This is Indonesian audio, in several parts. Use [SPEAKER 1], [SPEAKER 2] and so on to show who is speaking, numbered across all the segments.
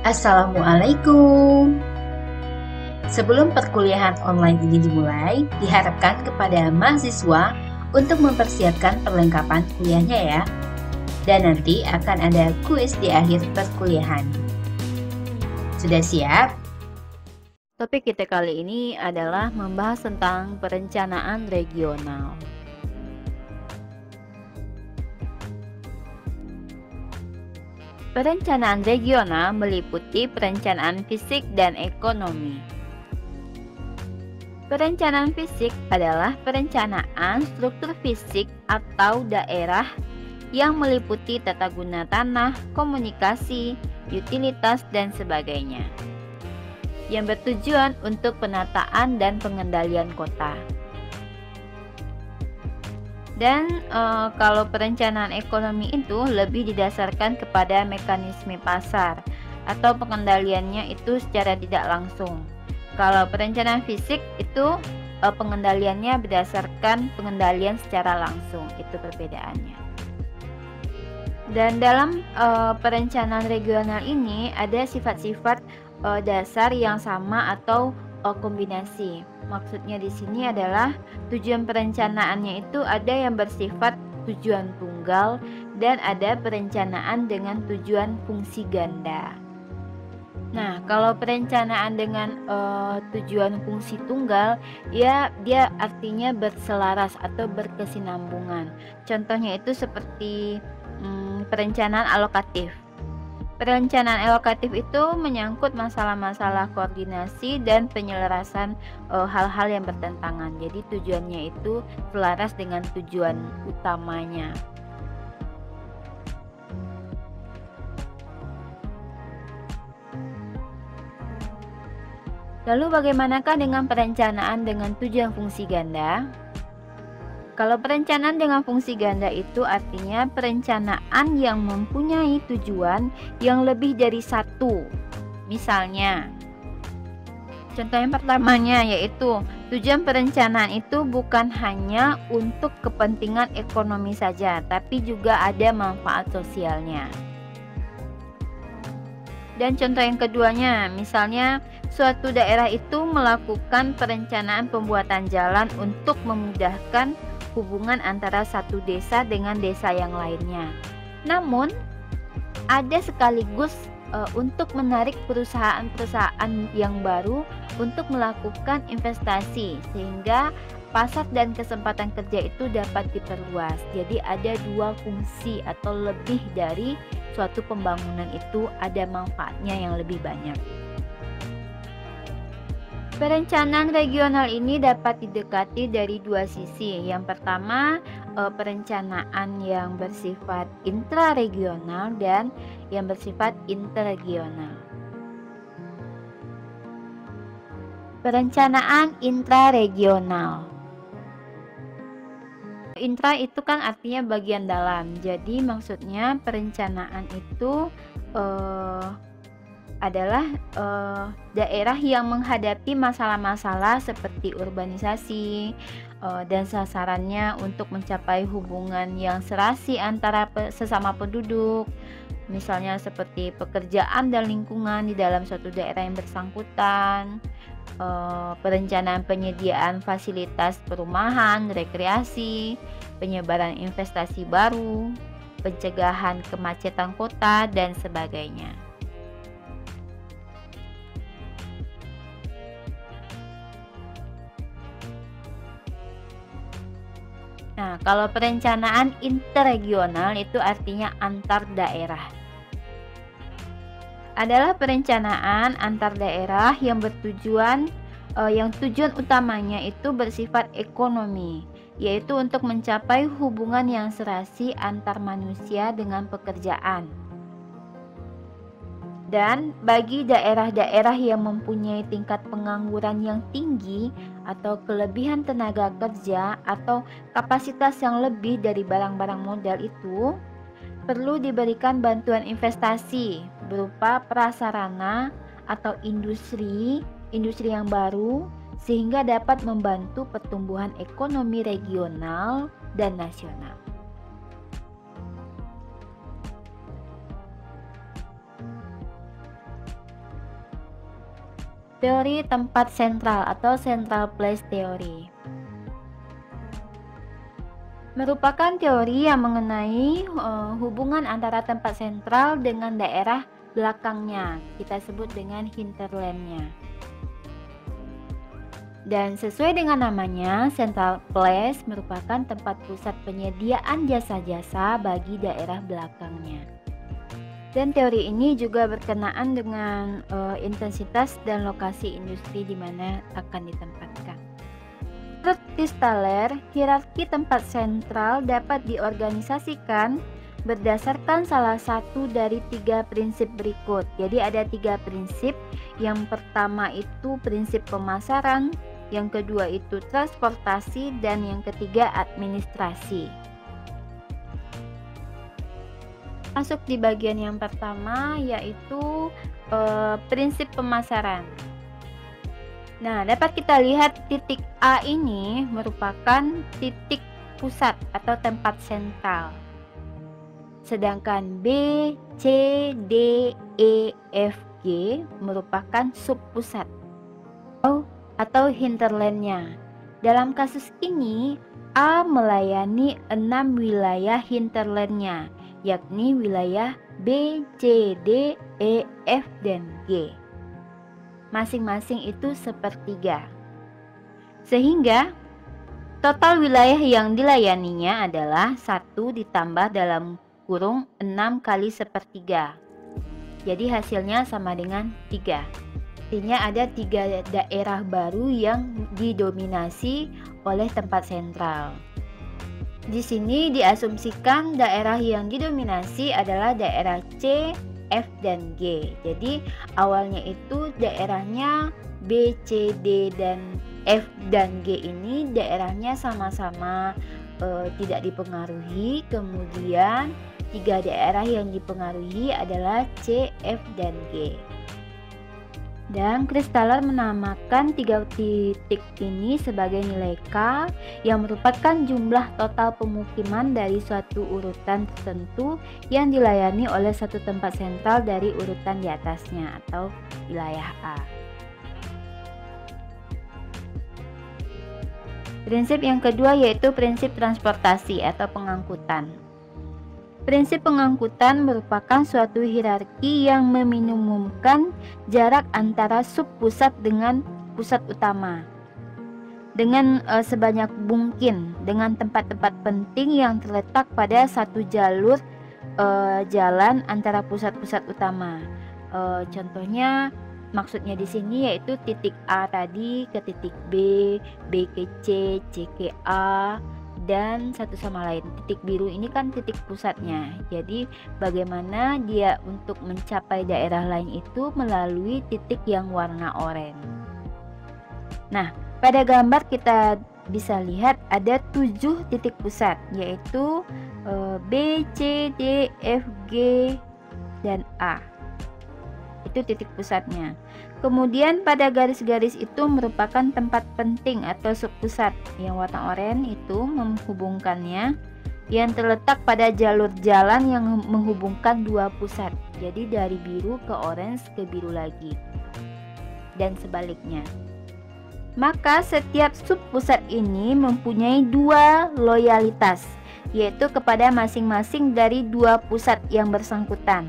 [SPEAKER 1] Assalamualaikum. Sebelum perkuliahan online ini dimulai, diharapkan kepada mahasiswa untuk mempersiapkan perlengkapan kuliahnya ya. Dan nanti akan ada kuis di akhir perkuliahan. Sudah siap?
[SPEAKER 2] Topik kita kali ini adalah membahas tentang perencanaan regional. Perencanaan regional meliputi perencanaan fisik dan ekonomi. Perencanaan fisik adalah perencanaan struktur fisik atau daerah yang meliputi tata guna tanah, komunikasi, utilitas, dan sebagainya, yang bertujuan untuk penataan dan pengendalian kota. Dan kalau perencanaan ekonomi itu lebih didasarkan kepada mekanisme pasar atau pengendaliannya itu secara tidak langsung. Kalau perencanaan fisik itu pengendaliannya berdasarkan pengendalian secara langsung, itu perbedaannya. Dan dalam perencanaan regional ini ada sifat-sifat dasar yang sama atau kombinasi. Maksudnya di sini adalah tujuan perencanaannya itu ada yang bersifat tujuan tunggal dan ada perencanaan dengan tujuan fungsi ganda. Nah, kalau perencanaan dengan tujuan fungsi tunggal, ya dia artinya berselaras atau berkesinambungan. Contohnya itu seperti perencanaan alokatif. Perencanaan alokatif itu menyangkut masalah-masalah koordinasi dan penyelarasan hal-hal yang bertentangan. Jadi tujuannya itu selaras dengan tujuan utamanya. Lalu bagaimanakah dengan perencanaan dengan tujuan fungsi ganda? Kalau perencanaan dengan fungsi ganda itu artinya perencanaan yang mempunyai tujuan yang lebih dari satu. Misalnya, contoh yang pertamanya yaitu tujuan perencanaan itu bukan hanya untuk kepentingan ekonomi saja, tapi juga ada manfaat sosialnya. Dan contoh yang keduanya, misalnya suatu daerah itu melakukan perencanaan pembuatan jalan untuk memudahkan hubungan antara satu desa dengan desa yang lainnya. Namun, ada sekaligus untuk menarik perusahaan-perusahaan yang baru untuk melakukan investasi sehingga pasar dan kesempatan kerja itu dapat diperluas. Jadi ada dua fungsi atau lebih dari suatu pembangunan itu ada manfaatnya yang lebih banyak. Perencanaan regional ini dapat didekati dari dua sisi. Yang pertama, perencanaan yang bersifat intraregional dan yang bersifat interregional. Perencanaan intraregional. Intra itu kan artinya bagian dalam. Jadi maksudnya perencanaan itu adalah daerah yang menghadapi masalah-masalah seperti urbanisasi dan sasarannya untuk mencapai hubungan yang serasi antara sesama penduduk, misalnya seperti pekerjaan dan lingkungan di dalam suatu daerah yang bersangkutan, perencanaan penyediaan fasilitas perumahan, rekreasi, penyebaran investasi baru, pencegahan kemacetan kota, dan sebagainya. Nah, kalau perencanaan interregional itu artinya antar daerah. Adalah perencanaan antar daerah yang bertujuan yang tujuan utamanya itu bersifat ekonomi, yaitu untuk mencapai hubungan yang serasi antar manusia dengan pekerjaan. Dan bagi daerah-daerah yang mempunyai tingkat pengangguran yang tinggi atau kelebihan tenaga kerja atau kapasitas yang lebih dari barang-barang modal itu, perlu diberikan bantuan investasi berupa prasarana atau industri yang baru sehingga dapat membantu pertumbuhan ekonomi regional dan nasional. Teori tempat sentral atau central place theory merupakan teori yang mengenai hubungan antara tempat sentral dengan daerah belakangnya. Kita sebut dengan hinterlandnya. Dan sesuai dengan namanya, central place merupakan tempat pusat penyediaan jasa-jasa bagi daerah belakangnya. Dan teori ini juga berkenaan dengan intensitas dan lokasi industri di mana akan ditempatkan. Menurut Christaller, hierarki tempat sentral dapat diorganisasikan berdasarkan salah satu dari 3 prinsip berikut. Jadi ada 3 prinsip. Yang pertama itu prinsip pemasaran, yang kedua itu transportasi, dan yang ketiga administrasi. Masuk di bagian yang pertama, yaitu prinsip pemasaran. Nah, dapat kita lihat titik A ini merupakan titik pusat atau tempat sentral. Sedangkan B, C, D, E, F, G merupakan subpusat atau hinterlandnya. Dalam kasus ini, A melayani 6 wilayah hinterlandnya, yakni wilayah B, C, D, E, F, dan G. Masing-masing itu sepertiga. Sehingga total wilayah yang dilayaninya adalah 1 ditambah dalam kurung 6 kali sepertiga. Jadi hasilnya sama dengan 3. Artinya ada 3 daerah baru yang didominasi oleh tempat sentral. Di sini diasumsikan daerah yang didominasi adalah daerah C, F, dan G. Jadi awalnya itu daerahnya B, C, D, dan F dan G ini daerahnya sama-sama tidak dipengaruhi. Kemudian 3 daerah yang dipengaruhi adalah C, F, dan G. Dan Christaller menamakan 3 titik ini sebagai nilai K yang merupakan jumlah total pemukiman dari suatu urutan tertentu yang dilayani oleh satu tempat sentral dari urutan di atasnya atau wilayah A. Prinsip yang kedua yaitu prinsip transportasi atau pengangkutan. Prinsip pengangkutan merupakan suatu hierarki yang meminimumkan jarak antara subpusat dengan pusat utama dengan sebanyak mungkin dengan tempat-tempat penting yang terletak pada satu jalur jalan antara pusat-pusat utama. Contohnya maksudnya di sini yaitu titik A tadi ke titik B, B ke C, C ke A, dan satu sama lain. Titik biru ini kan titik pusatnya. Jadi bagaimana dia untuk mencapai daerah lain itu melalui titik yang warna oranye. Nah, pada gambar kita bisa lihat ada 7 titik pusat, yaitu B, C, D, F, G, dan A. Itu titik pusatnya. Kemudian pada garis-garis itu merupakan tempat penting atau subpusat. Yang warna oranye itu menghubungkannya, yang terletak pada jalur jalan yang menghubungkan 2 pusat. Jadi dari biru ke orange ke biru lagi, dan sebaliknya. Maka setiap subpusat ini mempunyai 2 loyalitas, yaitu kepada masing-masing dari 2 pusat yang bersangkutan.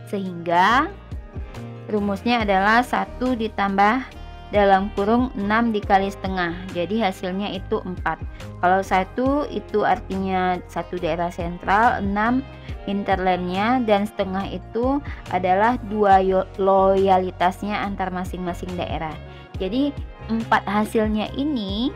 [SPEAKER 2] Sehingga rumusnya adalah 1 ditambah dalam kurung 6 dikali setengah. Jadi hasilnya itu 4. Kalau 1 itu artinya 1 daerah sentral, 6 hinterlandnya, dan setengah itu adalah 2 loyalitasnya antar masing-masing daerah. Jadi 4 hasilnya ini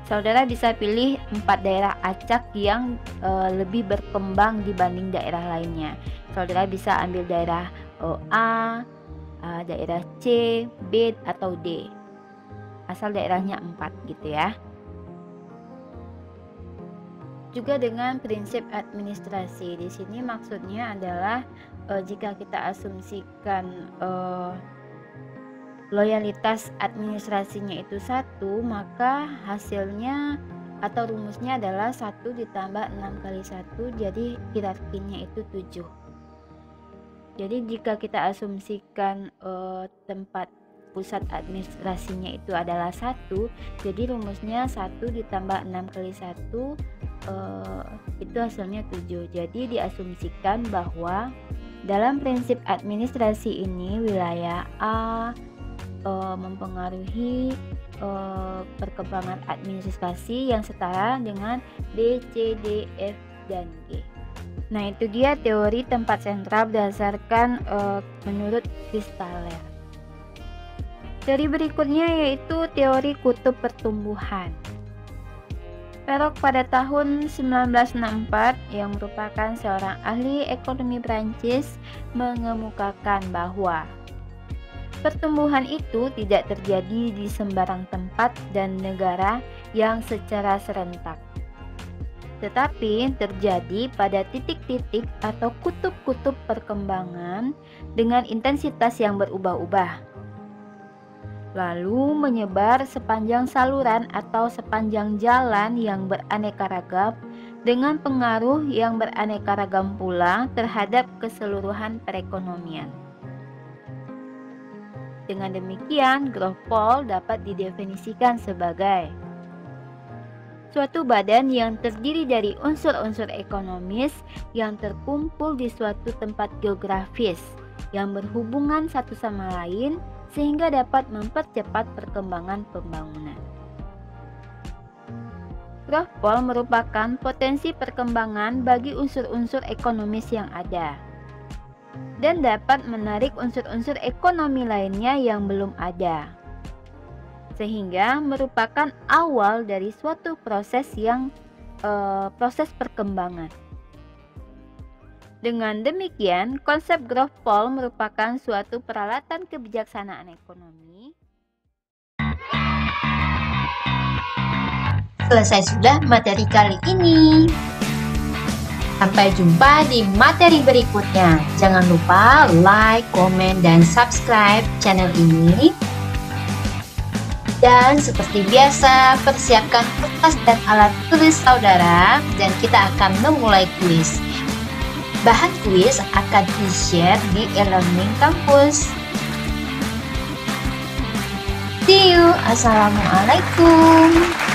[SPEAKER 2] saudara bisa pilih 4 daerah acak yang lebih berkembang dibanding daerah lainnya. Saudara bisa ambil daerah A, daerah C, B, atau D. Asal daerahnya 4 gitu ya. Juga dengan prinsip administrasi. Di sini maksudnya adalah jika kita asumsikan loyalitas administrasinya itu 1, maka hasilnya atau rumusnya adalah 1 ditambah 6 kali 1, jadi hierarkinya itu 7. Jadi jika kita asumsikan tempat pusat administrasinya itu adalah 1, jadi rumusnya 1 ditambah 6 kali 1 itu hasilnya 7. Jadi diasumsikan bahwa dalam prinsip administrasi ini wilayah A mempengaruhi perkembangan administrasi yang setara dengan B, C, D, F, dan G. Nah, itu dia teori tempat sentral berdasarkan menurut Kristaller. Teori berikutnya yaitu teori kutub pertumbuhan. Perrock pada tahun 1964 yang merupakan seorang ahli ekonomi Prancis mengemukakan bahwa pertumbuhan itu tidak terjadi di sembarang tempat dan negara yang secara serentak, tetapi terjadi pada titik-titik atau kutub-kutub perkembangan dengan intensitas yang berubah-ubah, lalu menyebar sepanjang saluran atau sepanjang jalan yang beraneka ragam dengan pengaruh yang beraneka ragam pula terhadap keseluruhan perekonomian. Dengan demikian, growth pole dapat didefinisikan sebagai suatu badan yang terdiri dari unsur-unsur ekonomis yang terkumpul di suatu tempat geografis yang berhubungan satu sama lain sehingga dapat mempercepat perkembangan pembangunan. Growth pole merupakan potensi perkembangan bagi unsur-unsur ekonomis yang ada dan dapat menarik unsur-unsur ekonomi lainnya yang belum ada, sehingga merupakan awal dari suatu proses perkembangan. Dengan demikian, konsep growth pole merupakan suatu peralatan kebijaksanaan ekonomi.
[SPEAKER 1] Selesai sudah materi kali ini. Sampai jumpa di materi berikutnya. Jangan lupa like, komen, dan subscribe channel ini. Dan seperti biasa, persiapkan kertas dan alat tulis saudara, dan kita akan memulai kuis. Bahan kuis akan di-share di e-learning kampus. See you. Assalamualaikum.